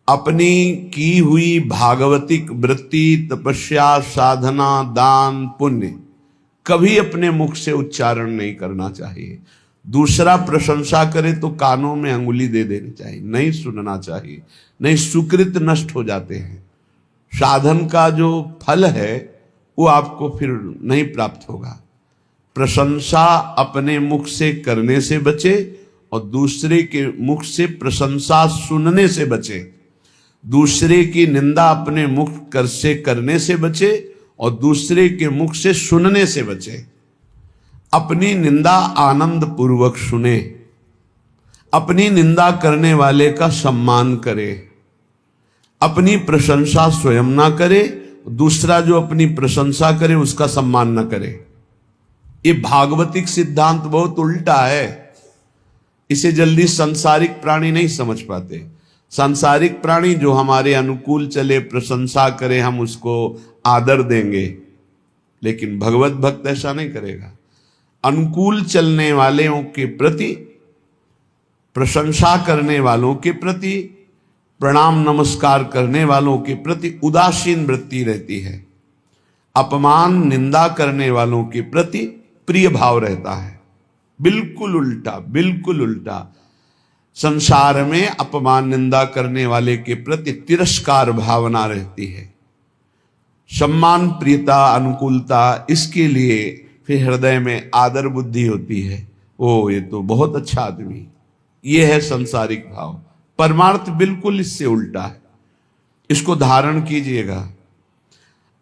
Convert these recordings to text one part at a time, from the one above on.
अपनी की हुई भागवतिक वृत्ति, तपस्या, साधना, दान, पुण्य कभी अपने मुख से उच्चारण नहीं करना चाहिए। दूसरा प्रशंसा करे तो कानों में अंगुली दे देनी चाहिए, नहीं सुनना चाहिए, नहीं सुकृत नष्ट हो जाते हैं। साधन का जो फल है वो आपको फिर नहीं प्राप्त होगा। प्रशंसा अपने मुख से करने से बचे और दूसरे के मुख से प्रशंसा सुनने से बचे। दूसरे की निंदा अपने मुख कर से करने से बचे और दूसरे के मुख से सुनने से बचे। अपनी निंदा आनंद पूर्वक सुने, अपनी निंदा करने वाले का सम्मान करे, अपनी प्रशंसा स्वयं ना करे, दूसरा जो अपनी प्रशंसा करे उसका सम्मान ना करे। ये भागवतिक सिद्धांत बहुत उल्टा है, इसे जल्दी सांसारिक प्राणी नहीं समझ पाते। सांसारिक प्राणी जो हमारे अनुकूल चले, प्रशंसा करे, हम उसको आदर देंगे, लेकिन भगवत भक्त ऐसा नहीं करेगा। अनुकूल चलने वालों के प्रति, प्रशंसा करने वालों के प्रति, प्रणाम नमस्कार करने वालों के प्रति उदासीन वृत्ति रहती है। अपमान निंदा करने वालों के प्रति प्रिय भाव रहता है। बिल्कुल उल्टा, बिल्कुल उल्टा। संसार में अपमान निंदा करने वाले के प्रति तिरस्कार भावना रहती है। सम्मान, प्रियता, अनुकूलता, इसके लिए फिर हृदय में आदर बुद्धि होती है। ओ ये तो बहुत अच्छा आदमी, ये है संसारिक भाव। परमार्थ बिल्कुल इससे उल्टा है, इसको धारण कीजिएगा।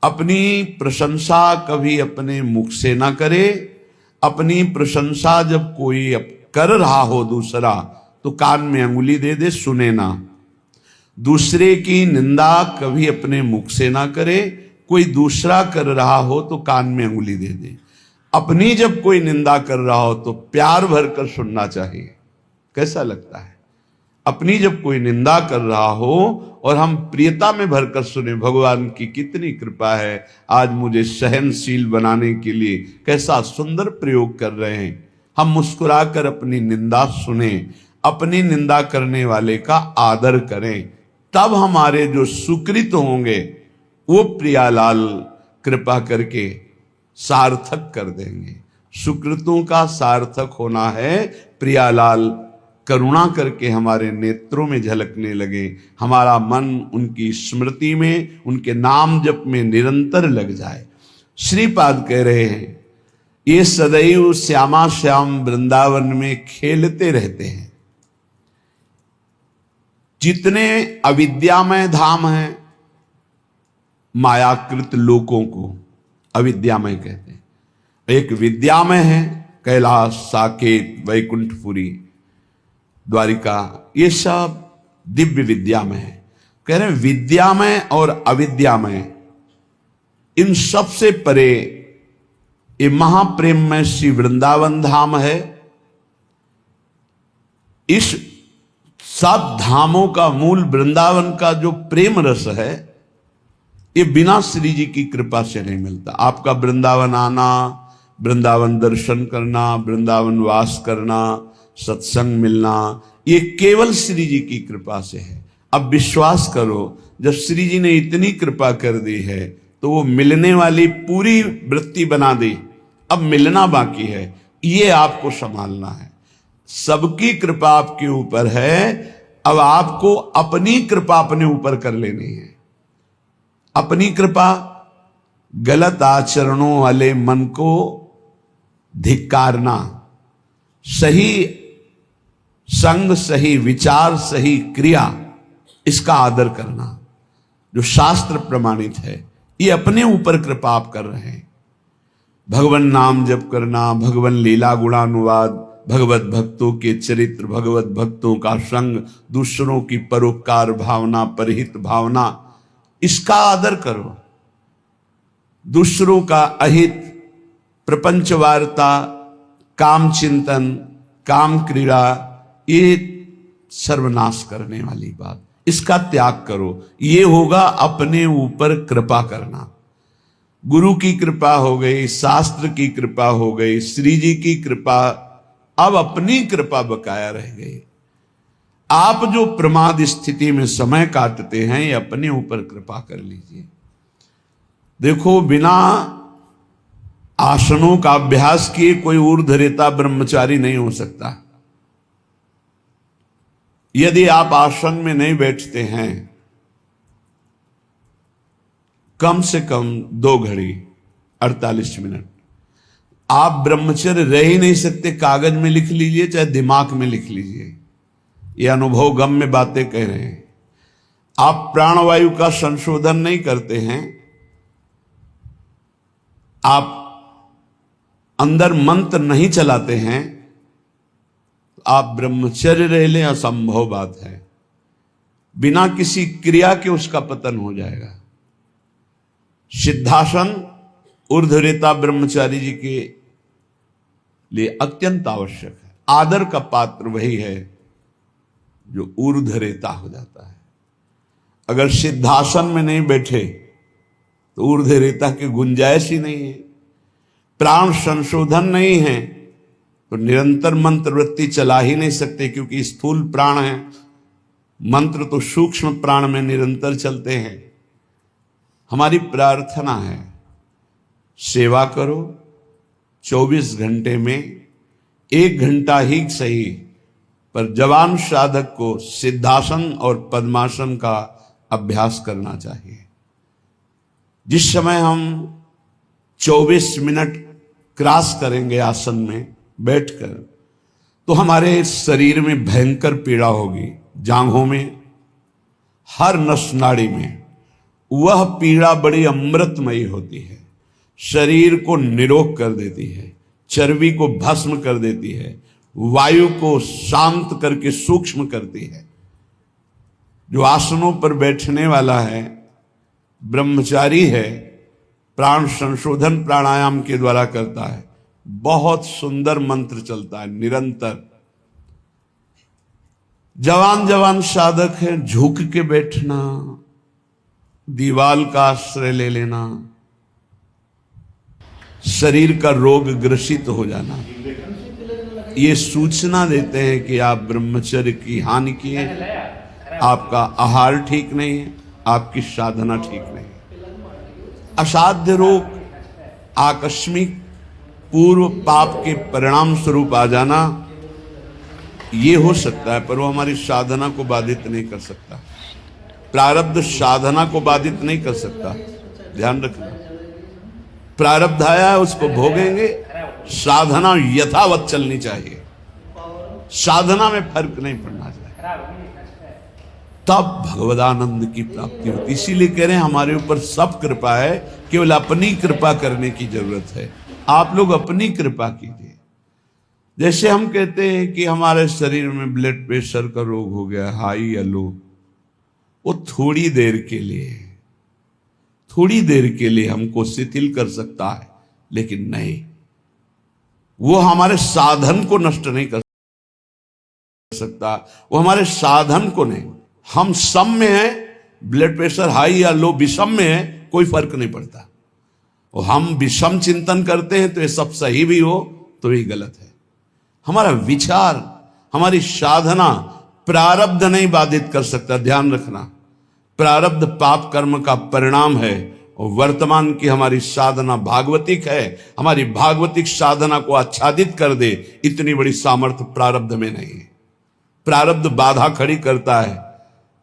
अपनी प्रशंसा कभी अपने मुख से ना करे। अपनी प्रशंसा जब कोई कर रहा हो दूसरा, तो कान में अंगुली दे दे, सुने ना। दूसरे की निंदा कभी अपने मुख से ना करे। कोई दूसरा कर रहा हो तो कान में अंगुली दे दे। अपनी जब कोई निंदा कर रहा हो तो प्यार भरकर सुनना चाहिए। कैसा लगता है? अपनी जब कोई निंदा कर रहा हो और हम प्रियता में भरकर सुने, भगवान की कितनी कृपा है, आज मुझे सहनशील बनाने के लिए कैसा सुंदर प्रयोग कर रहे हैं। हम मुस्कुराकर अपनी निंदा सुने, अपनी निंदा करने वाले का आदर करें, तब हमारे जो सुकृत होंगे वो प्रियालाल कृपा करके सार्थक कर देंगे। सुकृतों का सार्थक होना है प्रियालाल करुणा करके हमारे नेत्रों में झलकने लगे, हमारा मन उनकी स्मृति में, उनके नाम जप में निरंतर लग जाए। श्रीपाद कह रहे हैं, ये सदैव श्यामा श्याम वृंदावन में खेलते रहते हैं। जितने अविद्यामय धाम हैं, मायाकृत लोकों को अविद्यामय कहते हैं। एक विद्यामय है, कैलाश, साकेत, वैकुंठपुरी, द्वारिका, ये सब दिव्य विद्यामय है। कह रहे हैं विद्यामय और अविद्यामय, इन सबसे परे ये महाप्रेममय श्री वृंदावन धाम है। इस सब धामों का मूल वृंदावन का जो प्रेम रस है, ये बिना श्री जी की कृपा से नहीं मिलता। आपका वृंदावन आना, वृंदावन दर्शन करना, वृंदावन वास करना, सत्संग मिलना, ये केवल श्री जी की कृपा से है। अब विश्वास करो, जब श्री जी ने इतनी कृपा कर दी है तो वो मिलने वाली पूरी वृत्ति बना दी, अब मिलना बाकी है, ये आपको संभालना है। सबकी कृपा आपके ऊपर है, अब आपको अपनी कृपा अपने ऊपर कर लेनी है। अपनी कृपा, गलत आचरणों वाले मन को धिक्कारना, सही संग, सही विचार, सही क्रिया, इसका आदर करना, जो शास्त्र प्रमाणित है, ये अपने ऊपर कृपा आप कर रहे हैं। भगवान नाम जप करना, भगवान लीला गुणानुवाद, भगवत भक्तों के चरित्र, भगवत भक्तों का संग, दूसरों की परोपकार भावना, परहित भावना, इसका आदर करो। दूसरों का अहित, प्रपंच वार्ता, काम चिंतन, काम क्रीड़ा, ये सर्वनाश करने वाली बात, इसका त्याग करो। ये होगा अपने ऊपर कृपा करना। गुरु की कृपा हो गई, शास्त्र की कृपा हो गई, श्री जी की कृपा, अब अपनी कृपा बकाया रह गई। आप जो प्रमाद स्थिति में समय काटते हैं ये अपने ऊपर कृपा कर लीजिए। देखो, बिना आसनों का अभ्यास किए कोई ऊर्ध्वरेता ब्रह्मचारी नहीं हो सकता। यदि आप आसन में नहीं बैठते हैं कम से कम 2 घड़ी 48 मिनट, आप ब्रह्मचर्य रह ही नहीं सकते। कागज में लिख लीजिए चाहे दिमाग में लिख लीजिए, ये अनुभव गम में बातें कह रहे हैं। आप प्राणवायु का संशोधन नहीं करते हैं, आप अंदर मंत्र नहीं चलाते हैं, आप ब्रह्मचर्य रह लें असंभव बात है। बिना किसी क्रिया के उसका पतन हो जाएगा। सिद्धासन ऊर्ध्वरेता ब्रह्मचारी जी के लिए अत्यंत आवश्यक है। आदर का पात्र वही है जो ऊर्ध्वरेता हो जाता है। अगर सिद्धासन में नहीं बैठे तो ऊर्ध्वरेता की गुंजाइश ही नहीं है। प्राण संशोधन नहीं है तो निरंतर मंत्र वृत्ति चला ही नहीं सकते, क्योंकि स्थूल प्राण है, मंत्र तो सूक्ष्म प्राण में निरंतर चलते हैं। हमारी प्रार्थना है, सेवा करो 24 घंटे में 1 घंटा ही सही, पर जवान साधक को सिद्धासन और पद्मासन का अभ्यास करना चाहिए। जिस समय हम 24 मिनट क्रॉस करेंगे आसन में बैठकर, तो हमारे शरीर में भयंकर पीड़ा होगी, जांघों में, हर नस नाड़ी में। वह पीड़ा बड़ी अमृतमयी होती है, शरीर को निरोग कर देती है, चर्बी को भस्म कर देती है, वायु को शांत करके सूक्ष्म करती है। जो आसनों पर बैठने वाला है, ब्रह्मचारी है, प्राण संशोधन प्राणायाम के द्वारा करता है, बहुत सुंदर मंत्र चलता है निरंतर। जवान जवान साधक है, झुक के बैठना, दीवाल का आश्रय ले लेना, शरीर का रोग ग्रसित हो जाना, ये सूचना देते हैं कि आप ब्रह्मचर्य की हानि किए, आपका आहार ठीक नहीं है, आपकी साधना ठीक नहीं है। असाध्य रोग, आकस्मिक पूर्व पाप के परिणाम स्वरूप आ जाना, ये हो सकता है, पर वो हमारी साधना को बाधित नहीं कर सकता। प्रारब्ध साधना को बाधित नहीं कर सकता, ध्यान रखना। प्रारब्ध आया है उसको भोगेंगे, साधना यथावत चलनी चाहिए, साधना में फर्क नहीं पड़ना चाहिए, तब भगवदानंद की प्राप्ति होती। इसीलिए कह रहे हैं हमारे ऊपर सब कृपा है, केवल अपनी कृपा करने की जरूरत है। आप लोग अपनी कृपा कीजिए। जैसे हम कहते हैं कि हमारे शरीर में ब्लड प्रेशर का रोग हो गया, हाई या लो, वो थोड़ी देर के लिए हमको शिथिल कर सकता है, लेकिन नहीं, वो हमारे साधन को नष्ट नहीं कर सकता, वो हमारे साधन को नहीं। हम सम में हैं, ब्लड प्रेशर हाई या लो विषम में है, कोई फर्क नहीं पड़ता। और हम विषम चिंतन करते हैं तो ये सब सही भी हो तो ही गलत है। हमारा विचार, हमारी साधना प्रारब्ध नहीं बाधित कर सकता, ध्यान रखना। प्रारब्ध पाप कर्म का परिणाम है, और वर्तमान की हमारी साधना भागवतिक है। हमारी भागवतिक साधना को आच्छादित कर दे, इतनी बड़ी सामर्थ्य प्रारब्ध में नहीं है। प्रारब्ध बाधा खड़ी करता है,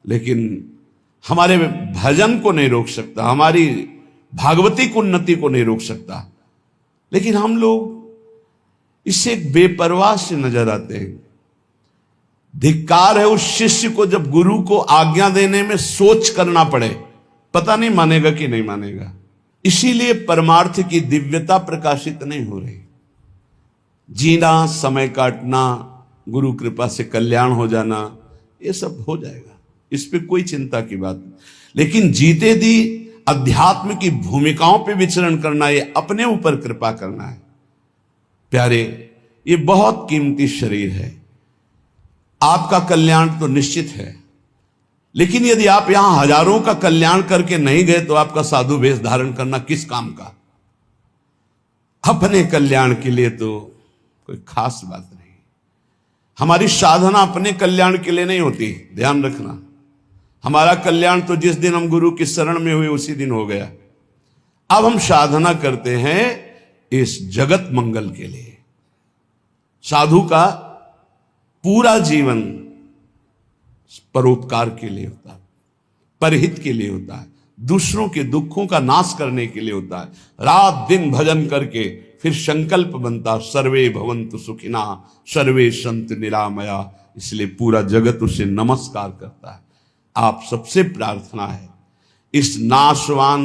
लेकिन हमारे भजन को नहीं रोक सकता, हमारी भागवतिक उन्नति को नहीं रोक सकता। लेकिन हम लोग इससे एक बेपरवाह से नजर आते हैं। धिक्कार है उस शिष्य को जब गुरु को आज्ञा देने में सोच करना पड़े, पता नहीं मानेगा कि नहीं मानेगा। इसीलिए परमार्थ की दिव्यता प्रकाशित नहीं हो रही। जीना, समय काटना, गुरु कृपा से कल्याण हो जाना, ये सब हो जाएगा, इस पे कोई चिंता की बात नहीं। लेकिन जीते दी अध्यात्म की भूमिकाओं पे विचरण करना, ये अपने ऊपर कृपा करना है। प्यारे, ये बहुत कीमती शरीर है, आपका कल्याण तो निश्चित है, लेकिन यदि आप यहां हजारों का कल्याण करके नहीं गए तो आपका साधु वेश धारण करना किस काम का? अपने कल्याण के लिए तो कोई खास बात नहीं। हमारी साधना अपने कल्याण के लिए नहीं होती, ध्यान रखना। हमारा कल्याण तो जिस दिन हम गुरु की शरण में हुए उसी दिन हो गया। अब हम साधना करते हैं इस जगत मंगल के लिए। साधु का पूरा जीवन परोपकार के लिए होता है, परहित के लिए होता है, दूसरों के दुखों का नाश करने के लिए होता है। रात दिन भजन करके फिर संकल्प बनता सर्वे भवन्तु सुखिना सर्वे सन्तु निरामया। इसलिए पूरा जगत उसे नमस्कार करता है। आप सबसे प्रार्थना है इस नाशवान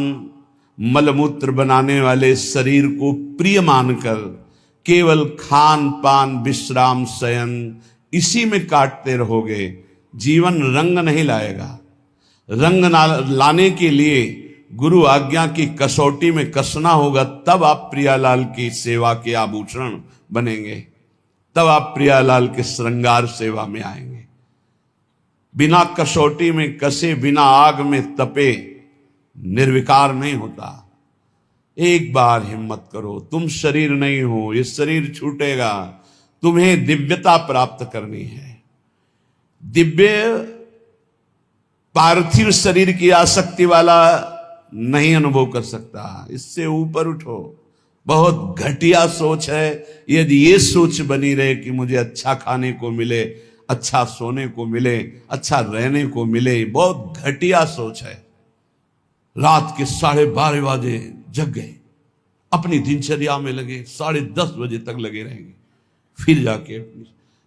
मलमूत्र बनाने वाले शरीर को प्रिय मानकर केवल खान पान विश्राम शयन इसी में काटते रहोगे, जीवन रंग नहीं लाएगा। रंग लाने के लिए गुरु आज्ञा की कसौटी में कसना होगा, तब आप प्रियालाल की सेवा के आभूषण बनेंगे, तब आप प्रियालाल के श्रृंगार सेवा में आएंगे। बिना कसौटी में कसे, बिना आग में तपे निर्विकार नहीं होता। एक बार हिम्मत करो, तुम शरीर नहीं हो, ये शरीर छूटेगा, तुम्हें दिव्यता प्राप्त करनी है। दिव्य पार्थिव शरीर की आसक्ति वाला नहीं अनुभव कर सकता, इससे ऊपर उठो। बहुत घटिया सोच है यदि ये सोच बनी रहे कि मुझे अच्छा खाने को मिले, अच्छा सोने को मिले, अच्छा रहने को मिले, बहुत घटिया सोच है। रात के 12:30 बजे जग गए, अपनी दिनचर्या में लगे, 10:30 बजे तक लगे रहेंगे, फिर जाके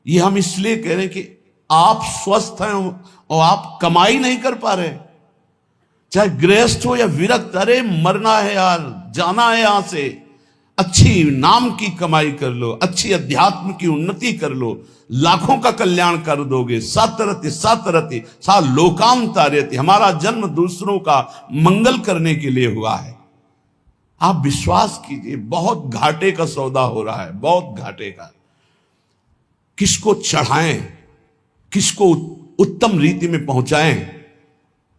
ये हम इसलिए कह रहे हैं कि आप स्वस्थ हैं और आप कमाई नहीं कर पा रहे, चाहे गृहस्थ हो या विरक्त। अरे मरना है यार, जाना है यहां से, अच्छी नाम की कमाई कर लो, अच्छी अध्यात्म की उन्नति कर लो, लाखों का कल्याण कर दोगे। सतरति सतरति सा लोकांतारयति। हमारा जन्म दूसरों का मंगल करने के लिए हुआ है। आप विश्वास कीजिए, बहुत घाटे का सौदा हो रहा है, बहुत घाटे का। किसको चढ़ाएं, किसको उत्तम रीति में पहुंचाएं,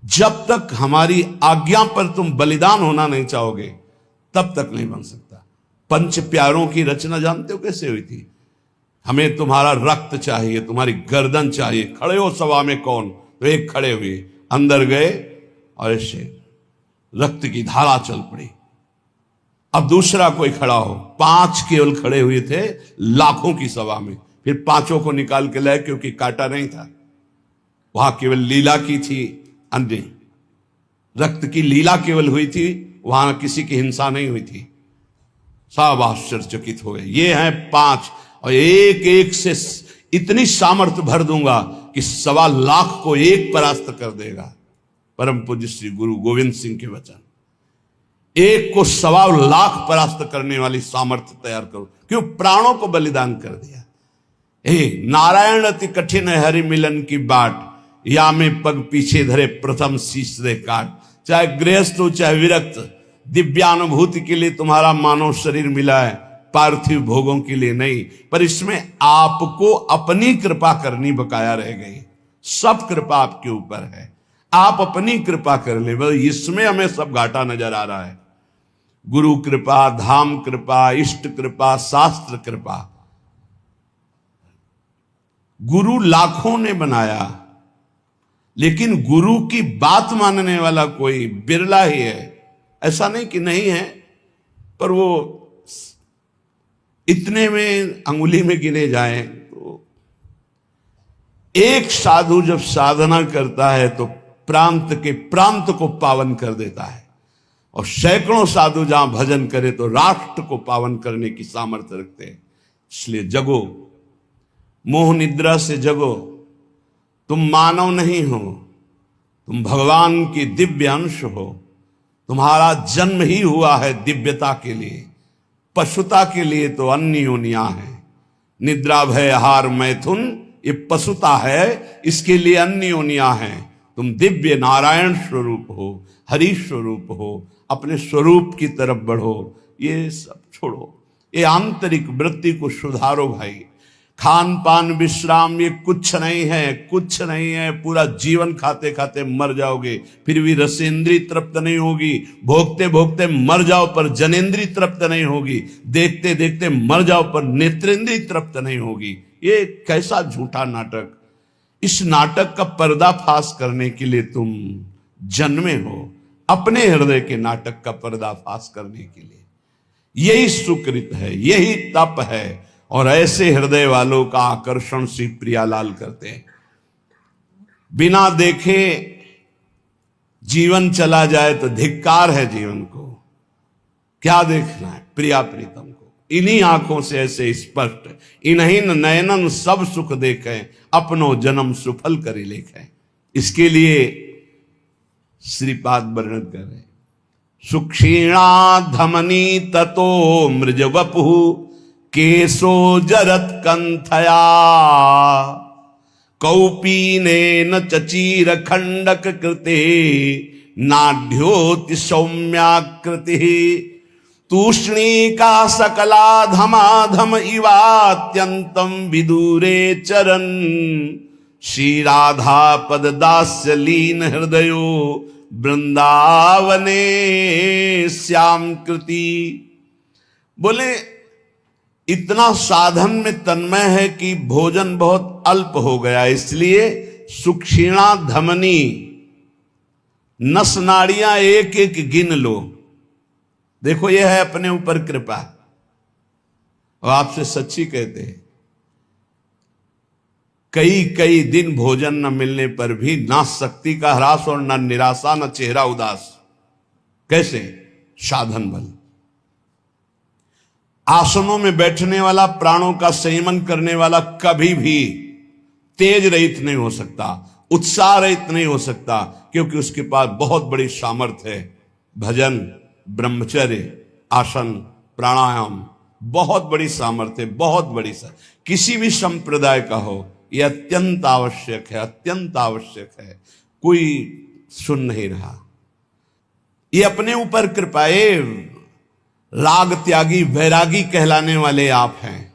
जब तक हमारी आज्ञा पर तुम बलिदान होना नहीं चाहोगे तब तक नहीं बन सकता। पंच प्यारों की रचना जानते हो कैसे हुई थी? हमें तुम्हारा रक्त चाहिए, तुम्हारी गर्दन चाहिए, खड़े हो सभा में कौन? तो एक खड़े हुए, अंदर गए और ऐसे रक्त की धारा चल पड़ी। अब दूसरा कोई खड़ा हो, 5 केवल खड़े हुए थे लाखों की सभा में। फिर 5 को निकाल के लाए, क्योंकि काटा नहीं था, वहां केवल लीला की थी, अन्य रक्त की लीला केवल हुई थी, वहां किसी की हिंसा नहीं हुई थी। सब आश्चर्यचकित हो गए। ये हैं 5 और एक एक से इतनी सामर्थ्य भर दूंगा कि 1.25 लाख को एक परास्त कर देगा। परम पूज्य श्री गुरु गोविंद सिंह के वचन। एक को 1.25 लाख परास्त करने वाली सामर्थ्य तैयार करो, क्यों? प्राणों को बलिदान कर दिया। नारायण अति कठिन है हरि मिलन की बाट, या में पग पीछे धरे प्रथम शीश दे काट। चाहे गृहस्थ हो चाहे विरक्त, दिव्यानुभूति के लिए तुम्हारा मानव शरीर मिला है, पार्थिव भोगों के लिए नहीं। पर इसमें आपको अपनी कृपा करनी बकाया रह गई। सब कृपा आपके ऊपर है, आप अपनी कृपा कर ले, बस इसमें हमें सब घाटा नजर आ रहा है। गुरु कृपा, धाम कृपा, इष्ट कृपा, शास्त्र कृपा। गुरु लाखों ने बनाया, लेकिन गुरु की बात मानने वाला कोई बिरला ही है। ऐसा नहीं कि नहीं है, पर वो इतने में अंगुली में गिने जाएं। तो एक साधु जब साधना करता है तो प्रांत के प्रांत को पावन कर देता है, और सैकड़ों साधु जहां भजन करे तो राष्ट्र को पावन करने की सामर्थ्य रखते हैं। इसलिए जगो, मोह निद्रा से जगो। तुम मानव नहीं हो, तुम भगवान की दिव्य अंश हो। तुम्हारा जन्म ही हुआ है दिव्यता के लिए, पशुता के लिए तो अन्य योनियां है। निद्रा भय आहार मैथुन ये पशुता है, इसके लिए अन्य योनियां हैं। तुम दिव्य नारायण स्वरूप हो, हरि स्वरूप हो, अपने स्वरूप की तरफ बढ़ो। ये सब छोड़ो, ये आंतरिक वृत्ति को सुधारो भाई। खान पान विश्राम ये कुछ नहीं है, कुछ नहीं है। पूरा जीवन खाते खाते मर जाओगे, फिर भी रसेंद्री तृप्त नहीं होगी। भोगते भोगते मर जाओ पर जनेंद्री तृप्त नहीं होगी। देखते देखते मर जाओ पर नेत्रेंद्री तृप्त नहीं होगी। ये कैसा झूठा नाटक। इस नाटक का पर्दाफाश करने के लिए तुम जन्मे हो, अपने हृदय के नाटक का पर्दाफाश करने के लिए। यही सुकृत है, यही तप है, और ऐसे हृदय वालों का आकर्षण श्री प्रियालाल करते हैं। बिना देखे जीवन चला जाए तो धिक्कार है जीवन को। क्या देखना है? प्रिया प्रीतम को। इन्हीं आंखों से ऐसे स्पष्ट, इन्हीं नयनन सब सुख देखें, अपनो जन्म सुफल करी लेखें। इसके लिए श्रीपाद वर्णन कर रहे, सुक्षीणा धमनी ततो मृज वपु केशो जरत कंथया कौपीनेन चचीर खंडक कृते नाढ्योति सौम्याकृति तूष्णीका सकला धमाधम इवात्यंतम विदूरे चरन श्री राधा पद दास्य लीन हृदयो वृंदावने श्याम कृति। बोले इतना साधन में तन्मय है कि भोजन बहुत अल्प हो गया, इसलिए सुक्षीणा धमनी, नस नाड़ियां एक एक गिन लो। देखो यह है अपने ऊपर कृपा। और आपसे सच्ची कहते हैं, कई कई दिन भोजन न मिलने पर भी ना शक्ति का ह्रास और न निराशा न चेहरा उदास। कैसे? साधन बल। आसनों में बैठने वाला, प्राणों का संयमन करने वाला कभी भी तेज रहित नहीं हो सकता, उत्साह रहित नहीं हो सकता, क्योंकि उसके पास बहुत बड़ी सामर्थ्य है। भजन, ब्रह्मचर्य, आसन, प्राणायाम, बहुत बड़ी सामर्थ्य, बहुत बड़ी किसी भी संप्रदाय का हो, यह अत्यंत आवश्यक है, अत्यंत आवश्यक है। कोई सुन नहीं रहा। ये अपने ऊपर कृपाए राग त्यागी वैरागी कहलाने वाले आप हैं,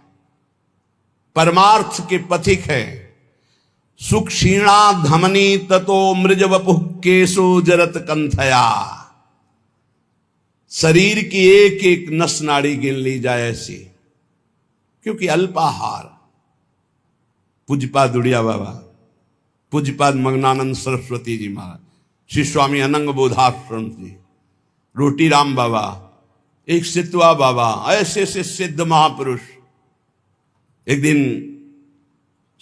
परमार्थ के पथिक हैं। सुक्षीणा धमनी ततो मृज वपु केशो जरत कंथया। शरीर की एक एक नस नाड़ी गिन ली जाए ऐसी, क्योंकि अल्पाहार। पूज्यपाद दुड़िया बाबा, पूज्यपाद मग्नानंद सरस्वती जी महाराज, श्री स्वामी अनंग बोधाश्रम जी, रोटी राम बाबा, एक सितवा बाबा, ऐसे ऐसे सिद्ध महापुरुष। एक दिन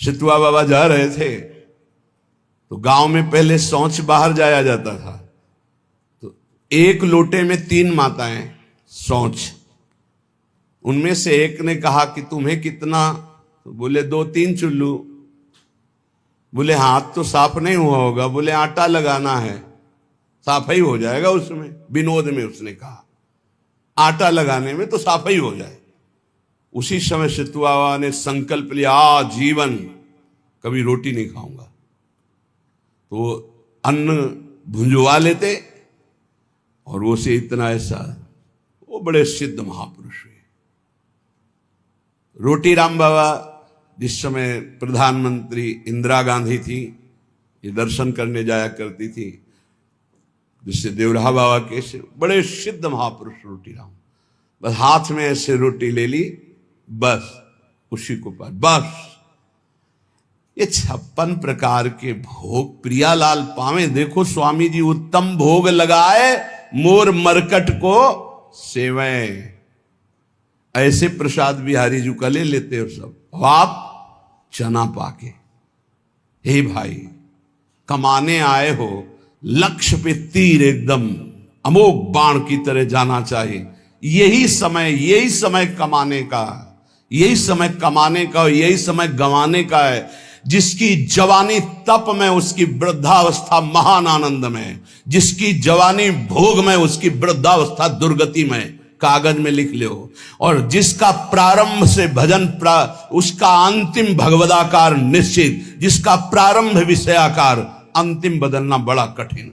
सितवा बाबा जा रहे थे तो गांव में पहले शौच बाहर जाया जाता था, तो एक लोटे में 3 माताएं शौच। उनमें से एक ने कहा कि तुम्हें कितना? तो बोले 2-3 चुल्लू। बोले हाथ तो साफ नहीं हुआ होगा। बोले आटा लगाना है, साफ ही हो जाएगा उसमें। विनोद में उसने कहा आटा लगाने में तो साफ ही हो जाए। उसी समय सितुआ ने संकल्प लिया, जीवन कभी रोटी नहीं खाऊंगा। तो अन्न भुंजवा लेते और वो से इतना ऐसा, वो बड़े सिद्ध महापुरुष हुए। रोटी राम बाबा जिस समय प्रधानमंत्री इंदिरा गांधी थी, ये दर्शन करने जाया करती थी, जिससे देवराहा बाबा के से बड़े सिद्ध महापुरुष रोटी राम। बस हाथ में ऐसे रोटी ले ली, बस उसी को पास, बस ये 56 प्रकार के भोग प्रियालाल पावे। देखो स्वामी जी उत्तम भोग लगाए, मोर मरकट को सेवे। ऐसे प्रसाद बिहारी जी का ले लेते हो सब, आप चना पाके। हे भाई, कमाने आए हो, लक्ष्य पे तीर एकदम अमोघ बाण की तरह जाना चाहिए। यही समय कमाने का, यही समय कमाने का, यही समय गंवाने का है। जिसकी जवानी तप में, उसकी वृद्धावस्था महान आनंद में। जिसकी जवानी भोग में, उसकी वृद्धावस्था दुर्गति में। कागज में लिख लो। और जिसका प्रारंभ से भजन उसका अंतिम भगवदाकार निश्चित। जिसका प्रारंभ विषयाकार, अंतिम बदलना बड़ा कठिन।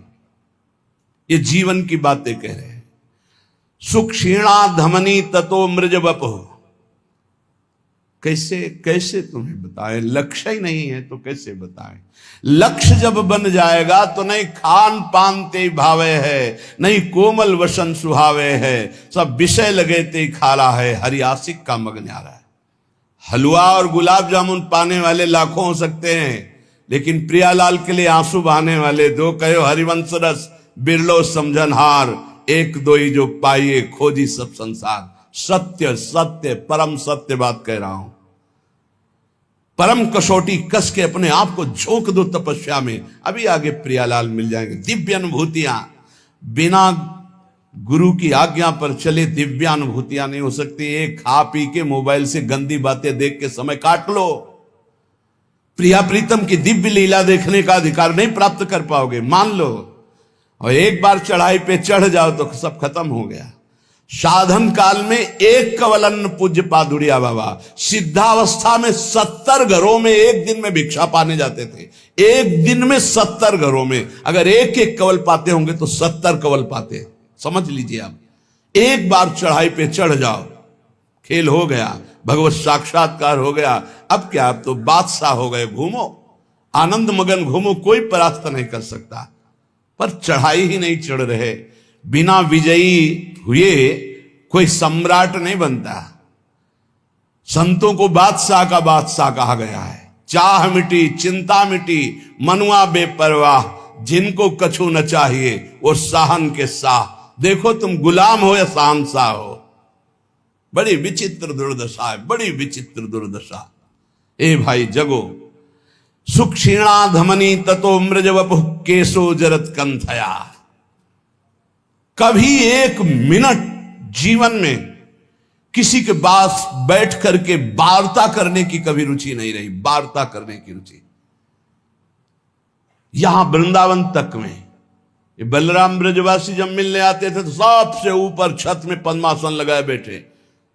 ये जीवन की बातें कह रहे हैं। सुक्षीणा धमनी ततो मृज वपु। कैसे तुम्हें बताएं? लक्ष्य ही नहीं है तो कैसे बताएं? लक्ष्य जब बन जाएगा तो नहीं खान पान ते भावे है, नहीं कोमल वसन सुहावे है, सब विषय लगे ते खाला है, हरियासिक का मग न्यारा है। हलवा और गुलाब जामुन पाने वाले लाखों हो सकते हैं, लेकिन प्रियालाल के लिए आंसू बहाने वाले दो कहो हरिवंश रस बिरलो समझनहार, एक दो ही जो पाइए खोजी सब संसार। सत्य सत्य परम सत्य बात कह रहा हूं। परम कसौटी कस के अपने आप को झोंक दो तपस्या में, अभी आगे प्रियालाल मिल जाएंगे। दिव्य अनुभूतियां बिना गुरु की आज्ञा पर चले दिव्य अनुभूतियां नहीं हो सकती। एक खा पी के मोबाइल से गंदी बातें देख के समय काट लो, प्रिया प्रीतम की दिव्य लीला देखने का अधिकार नहीं प्राप्त कर पाओगे, मान लो। और एक बार चढ़ाई पे चढ़ जाओ तो सब खत्म हो गया। साधन काल में एक कवलन पूज्य पादुड़िया बाबा सिद्धावस्था में 70 घरों में एक दिन में भिक्षा पाने जाते थे। एक दिन में 70 घरों में, अगर एक एक कवल पाते होंगे तो 70 कवल पाते। समझ लीजिए आप, एक बार चढ़ाई पे चढ़ जाओ, खेल हो गया, भगवत साक्षात्कार हो गया। अब क्या, अब तो बादशाह हो गए, घूमो आनंद मगन घूमो, कोई परास्त नहीं कर सकता। पर चढ़ाई ही नहीं चढ़ रहे। बिना विजयी हुए कोई सम्राट नहीं बनता। संतों को बादशाह का बादशाह कहा गया है। चाह मिटी चिंता मिटी मनुआ बेपरवाह, जिनको कछु न चाहिए वो साहन के साह। देखो तुम गुलाम हो या शहंशाह हो। बड़ी विचित्र दुर्दशा है, बड़ी विचित्र दुर्दशा। ए भाई जगो, सुख क्षीणा धमनी ततो मृज वपुः केशो जरत कंथया। कभी एक मिनट जीवन में किसी के पास बैठ करके वार्ता करने की कभी रुचि नहीं रही, वार्ता करने की रुचि। यहां वृंदावन तक में ये बलराम ब्रजवासी जब मिलने आते थे तो सबसे ऊपर छत में पद्मासन लगाए बैठे।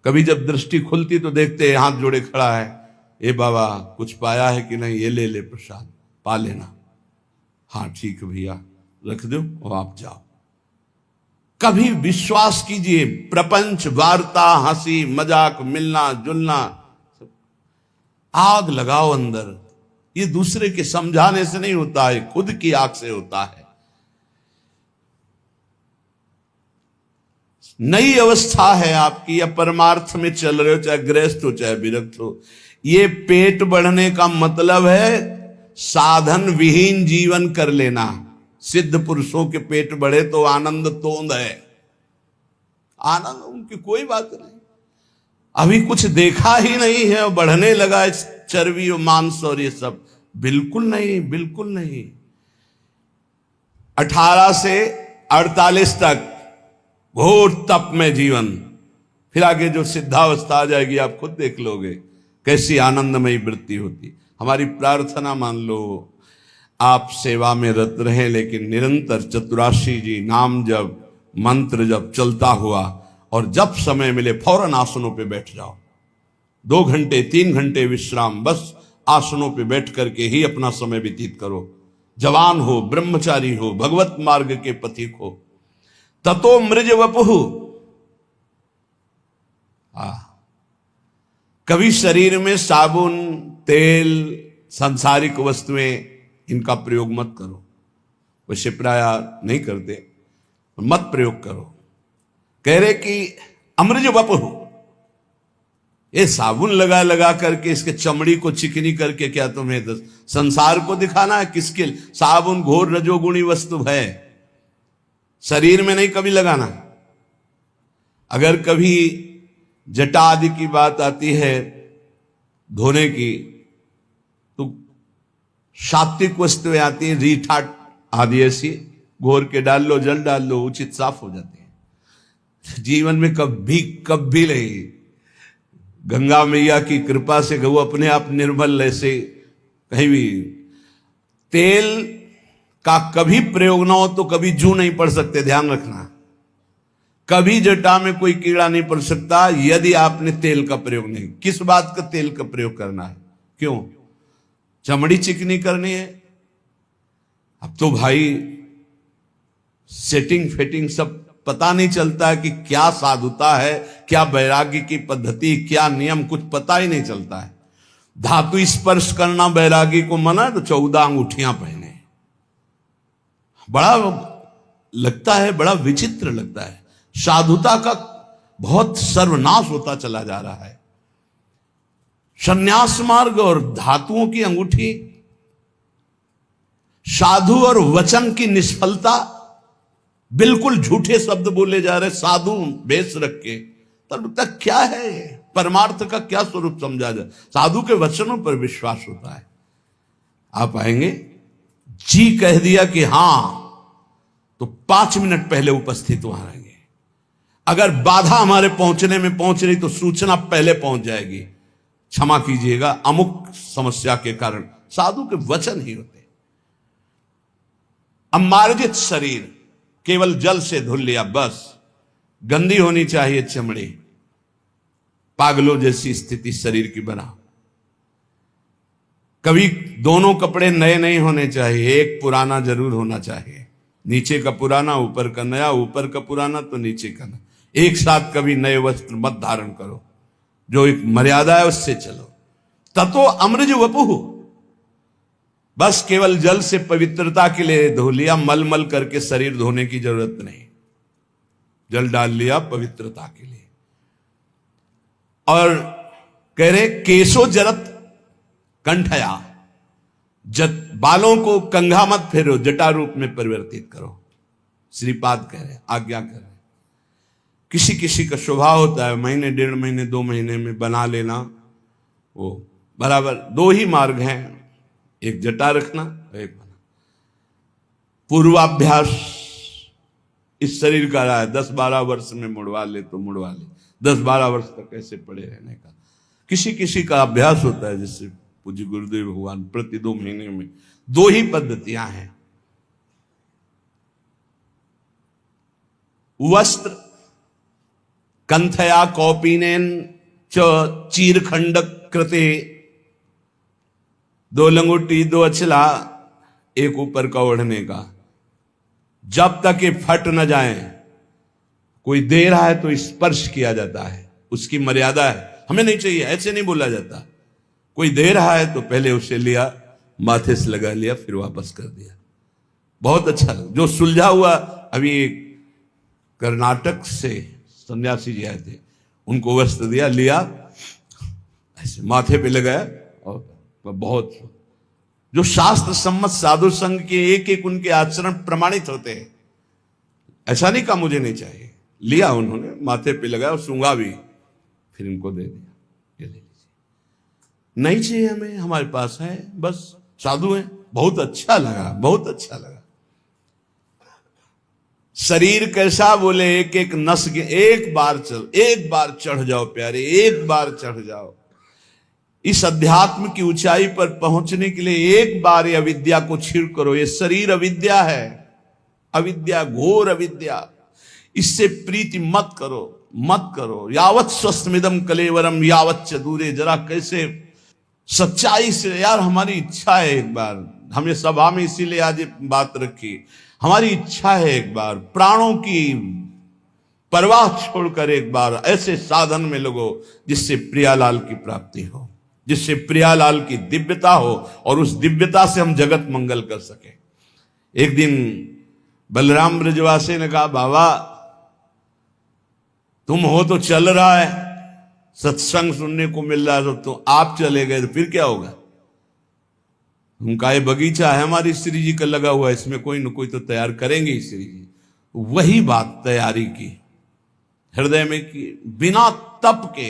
कभी जब दृष्टि खुलती तो देखते हाथ जोड़े खड़ा है, ए बाबा कुछ पाया है कि नहीं, ये ले ले प्रसाद, पा लेना। हाँ ठीक है भैया, रख दो और आप जाओ। कभी विश्वास कीजिए, प्रपंच वार्ता हंसी मजाक मिलना जुलना, आग लगाओ अंदर। ये दूसरे के समझाने से नहीं होता है, खुद की आग से होता है। नई अवस्था है आपकी, या परमार्थ में चल रहे हो, चाहे गृहस्थ हो चाहे विरक्त हो। ये पेट बढ़ने का मतलब है साधन विहीन जीवन कर लेना। सिद्ध पुरुषों के पेट बढ़े तो आनंद तोंद है, आनंद उनकी कोई बात नहीं। अभी कुछ देखा ही नहीं है और बढ़ने लगा चर्बी और मांस और ये सब, बिल्कुल नहीं, बिल्कुल नहीं। 18 से 48 तक घोर तप में जीवन, फिर आगे जो सिद्धावस्था आ जाएगी आप खुद देख लोगे कैसी आनंदमयी वृत्ति होती। हमारी प्रार्थना मान लो आप सेवा में रत रहें, लेकिन निरंतर चतुराशी जी नाम जब मंत्र जब चलता हुआ, और जब समय मिले फौरन आसनों पे बैठ जाओ। 2 घंटे 3 घंटे विश्राम, बस आसनों पे बैठ करके ही अपना समय व्यतीत करो। जवान हो, ब्रह्मचारी हो, भगवत मार्ग के पथिक हो। ततो मृज वपुः, कभी शरीर में साबुन तेल सांसारिक वस्तुएं इनका प्रयोग मत करो। वैसे प्राय नहीं करते, मत प्रयोग करो। कह रहे कि अमृज वपुः, ये साबुन लगा लगा करके इसके चमड़ी को चिकनी करके क्या तुम्हें संसार को दिखाना है? किसके? साबुन घोर रजोगुणी वस्तु है, शरीर में नहीं कभी लगाना। अगर कभी जटा आदि की बात आती है धोने की, तो सात्विक वस्तुएं आती हैं, रीठा आदि ऐसी घोर के डाल लो, जल डाल लो, उचित साफ हो जाती है। जीवन में कभी नहीं, गंगा मैया की कृपा से गौ अपने आप निर्मल, ऐसे कहीं भी तेल का कभी प्रयोग ना हो तो कभी जू नहीं पड़ सकते, ध्यान रखना। कभी जटा में कोई कीड़ा नहीं पड़ सकता यदि आपने तेल का प्रयोग नहीं। किस बात का तेल का प्रयोग करना है? क्यों? चमड़ी चिकनी करनी है। अब तो भाई सेटिंग फिटिंग सब पता नहीं चलता है कि क्या साधुता है, क्या वैराग्य की पद्धति, क्या नियम, कुछ पता ही नहीं चलता है। धातु स्पर्श करना वैरागी को मना, तो 14 अंगूठियां पहने। बड़ा लगता है, बड़ा विचित्र लगता है। साधुता का बहुत सर्वनाश होता चला जा रहा है। संन्यास मार्ग और धातुओं की अंगूठी, साधु और वचन की निष्फलता, बिल्कुल झूठे शब्द बोले जा रहे, साधु वेश रख के, तब तक क्या है, परमार्थ का क्या स्वरूप समझा जाए। साधु के वचनों पर विश्वास होता है। आप आएंगे, जी कह दिया कि हां, तो 5 मिनट पहले उपस्थित वहां रहेंगे। अगर बाधा हमारे पहुंचने में पहुंच रही तो सूचना पहले पहुंच जाएगी, क्षमा कीजिएगा अमुक समस्या के कारण। साधु के वचन ही होते। अमार्जित शरीर, केवल जल से धुल लिया बस, गंदी होनी चाहिए चमड़ी, पागलों जैसी स्थिति शरीर की बना। कभी दोनों कपड़े नए नहीं होने चाहिए, एक पुराना जरूर होना चाहिए। नीचे का पुराना, ऊपर का नया, ऊपर का पुराना तो नीचे का नया। एक साथ कभी नए वस्त्र मत धारण करो, जो एक मर्यादा है उससे चलो। ततो अमृज वपुः, बस केवल जल से पवित्रता के लिए धो लिया, मल मल करके शरीर धोने की जरूरत नहीं, जल डाल लिया पवित्रता के लिए। और कह रहे केशो जरत कंठया, बालों को कंघा मत फेरो, जटा रूप में परिवर्तित करो। श्रीपाद कह रहे, आज्ञा कर रहे। किसी किसी का स्वभाव होता है महीने, 1.5 महीने, 2 महीने में बना लेना, वो बराबर। 2 ही मार्ग हैं, एक जटा रखना, एक बना। पूर्वाभ्यास इस शरीर का रहा है, 10-12 वर्ष में मुड़वा ले तो मुड़वा ले, 10-12 वर्ष तक कैसे पड़े रहने का। किसी किसी का अभ्यास होता है, जैसे पूज्य गुरुदेव भगवान प्रति 2 महीने में। 2 ही पद्धतियां हैं। वस्त्र कंथया कौपीनेन च चीरखंड कृते, 2 लंगोटी 2 अचला, एक ऊपर का ओढ़ने का, जब तक ये फट न जाए। कोई दे रहा है तो स्पर्श किया जाता है, उसकी मर्यादा है, हमें नहीं चाहिए, ऐसे नहीं बोला जाता। कोई दे रहा है तो पहले उसे लिया, माथे से लगा लिया, फिर वापस कर दिया। बहुत अच्छा। जो सुलझा हुआ, अभी कर्नाटक से सन्यासी जी आए थे, उनको वस्त्र दिया, लिया, ऐसे माथे पे लगाया, और बहुत जो शास्त्र सम्मत साधु संघ के एक एक उनके आचरण प्रमाणित होते हैं। ऐसा नहीं कहा मुझे नहीं चाहिए, लिया उन्होंने, माथे पे लगाया और सूंघा भी, फिर इनको दे दिया, ये ले लीजिए। नहीं चाहिए हमें, हमारे पास है, बस साधु हैं। बहुत अच्छा लगा, बहुत अच्छा लगा। शरीर कैसा, बोले एक एक नस के, एक बार चढ़ जाओ प्यारे, एक बार चढ़ जाओ। इस अध्यात्म की ऊंचाई पर पहुंचने के लिए एक बार ये अविद्या को छीड़ करो। ये शरीर अविद्या है, अविद्या, घोर अविद्या। इससे प्रीति मत करो, मत करो। यावत स्वस्थमिदम कलेवरम यावत च दूरे। जरा कैसे सच्चाई से, यार हमारी इच्छा है एक बार, हमने सभा में इसीलिए आज ये बात रखी, हमारी इच्छा है एक बार प्राणों की परवाह छोड़कर एक बार ऐसे साधन में लगो जिससे प्रियालाल की प्राप्ति हो, जिससे प्रियालाल की दिव्यता हो, और उस दिव्यता से हम जगत मंगल कर सके। एक दिन बलराम ब्रजवासी ने कहा, बाबा तुम हो तो चल रहा है, सत्संग सुनने को मिल रहा है, तो आप चले गए तो फिर क्या होगा। उनका ये बगीचा है हमारी श्री जी का लगा हुआ है, इसमें कोई न कोई तो तैयार करेंगे श्री जी। वही बात तैयारी की, हृदय में की, बिना तप के,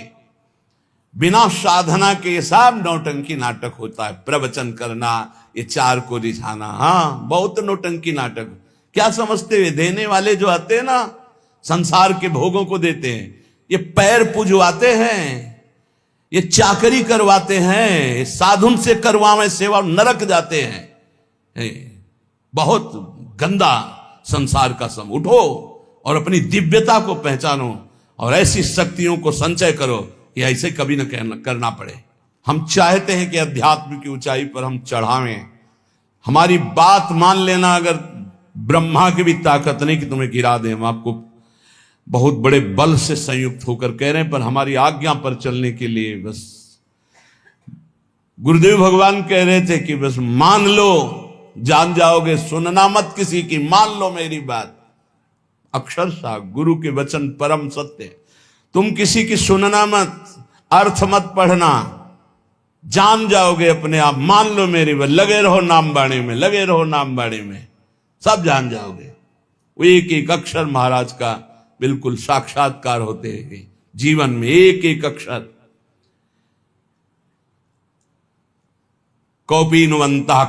बिना साधना के। ये सब नौटंकी नाटक होता है, प्रवचन करना, ये 4 को रिझाना, हाँ बहुत नौटंकी नाटक। क्या समझते हुए, देने वाले जो आते हैं ना, संसार के भोगों को देते हैं, ये पैर पुजवाते हैं, ये चाकरी करवाते हैं, साधुन से करवावे सेवा, नरक जाते हैं। बहुत गंदा संसार का सम। उठो और अपनी दिव्यता को पहचानो और ऐसी शक्तियों को संचय करो कि ऐसे कभी न करना पड़े। हम चाहते हैं कि अध्यात्म की ऊंचाई पर हम चढ़ावें। हमारी बात मान लेना, अगर ब्रह्मा की भी ताकत नहीं कि तुम्हें गिरा दें। हम आपको बहुत बड़े बल से संयुक्त होकर कह रहे हैं, पर हमारी आज्ञा पर चलने के लिए बस गुरुदेव भगवान कह रहे थे कि बस मान लो, जान जाओगे, सुनना मत किसी की, मान लो मेरी बात। अक्षरशः गुरु के वचन परम सत्य। तुम किसी की सुनना मत, अर्थ मत पढ़ना, जान जाओगे अपने आप, मान लो मेरी बात, लगे रहो नाम बाणी में, लगे रहो नाम बाणी में, सब जान जाओगे। वो एक एक अक्षर महाराज का बिल्कुल साक्षात्कार होते हैं जीवन में, एक एक अक्षर। कौपीनवंता